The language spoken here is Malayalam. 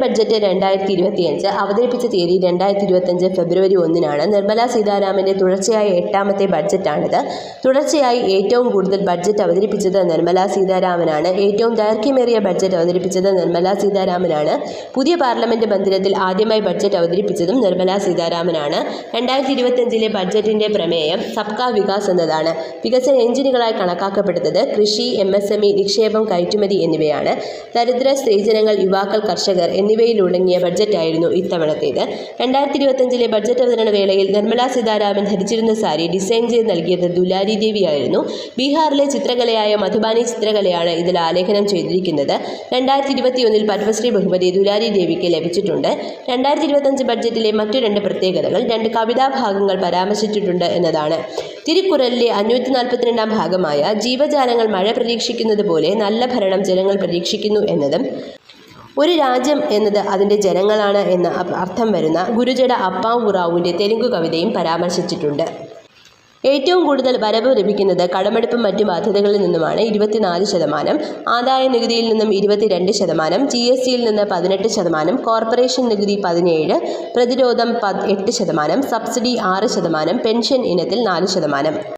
ബഡ്ജറ്റ് 2025 അവതരിപ്പിച്ച തീയതി 2025 ഫെബ്രുവരി 1-നാണ്. നിർമ്മല സീതാരാമന്റെ തുടർച്ചയായ 8ാമത്തെ ബഡ്ജറ്റാണിത്. തുടർച്ചയായി ഏറ്റവും കൂടുതൽ ബഡ്ജറ്റ് അവതരിപ്പിച്ചത് നിർമ്മല സീതാരാമനാണ്. ഏറ്റവും ദൈർഘ്യമേറിയ ബഡ്ജറ്റ് അവതരിപ്പിച്ചത് നിർമ്മല സീതാരാമനാണ്. പുതിയ പാർലമെന്റ് മന്ദിരത്തിൽ ആദ്യമായി ബഡ്ജറ്റ് അവതരിപ്പിച്ചതും നിർമ്മല സീതാരാമനാണ്. 2025 ബഡ്ജറ്റിന്റെ പ്രമേയം സബ്കാ വികാസ് എന്നതാണ്. വികസന എഞ്ചിനുകളായി കണക്കാക്കപ്പെടുന്നത് കൃഷി, MSME, നിക്ഷേപം, കയറ്റുമതി എന്നിവയാണ്. ദരിദ്ര, സ്ത്രീജനങ്ങൾ, യുവാക്കൾ, കർഷകർ എന്നിവയിലുടങ്ങിയ ബഡ്ജറ്റായിരുന്നു ഇത്തവണത്തേത്. 2025 ബഡ്ജറ്റ് അവതരണ വേളയിൽ നിർമ്മല സീതാരാമൻ ധരിച്ചിരുന്ന സാരി ഡിസൈൻ ചെയ്ത് നൽകിയത് ദുലാരി ദേവിയായിരുന്നു. ബീഹാറിലെ ചിത്രകലയായ മധുബാനി ചിത്രകലയാണ് ഇതിൽ ആലേഖനം ചെയ്തിരിക്കുന്നത്. 2021 പത്മശ്രീ ബഹുമതി ദുലാരി ദേവിക്ക് ലഭിച്ചിട്ടുണ്ട്. 2025 ബഡ്ജറ്റിലെ മറ്റു 2 പ്രത്യേകതകൾ 2 കവിതാഭാഗങ്ങൾ പരാമർശിച്ചിട്ടുണ്ട് എന്നതാണ്. തിരുക്കുറലിലെ 542 ഭാഗമായ ജീവജാലങ്ങൾ മഴ പ്രതീക്ഷിക്കുന്നത് പോലെ നല്ല ഭരണം ജനങ്ങൾ പ്രതീക്ഷിക്കുന്നു എന്നതും, ഒരു രാജ്യം എന്നത് അതിൻ്റെ ജനങ്ങളാണ് എന്ന അർത്ഥം വരുന്ന ഗുരുജട അപ്പാവു റാവുവിൻ്റെ തെലുങ്ക് കവിതയും പരാമർശിച്ചിട്ടുണ്ട്. ഏറ്റവും കൂടുതൽ വരവ് ലഭിക്കുന്നത് കടമെടുപ്പും മറ്റു ബാധ്യതകളിൽ നിന്നുമാണ്. 24%, ആദായ നികുതിയിൽ നിന്നും 22%, GSTയിൽ നിന്ന് 18%, കോർപ്പറേഷൻ നികുതി 17%, പ്രതിരോധം 8%, സബ്സിഡി 6%, പെൻഷൻ ഇനത്തിൽ 4%.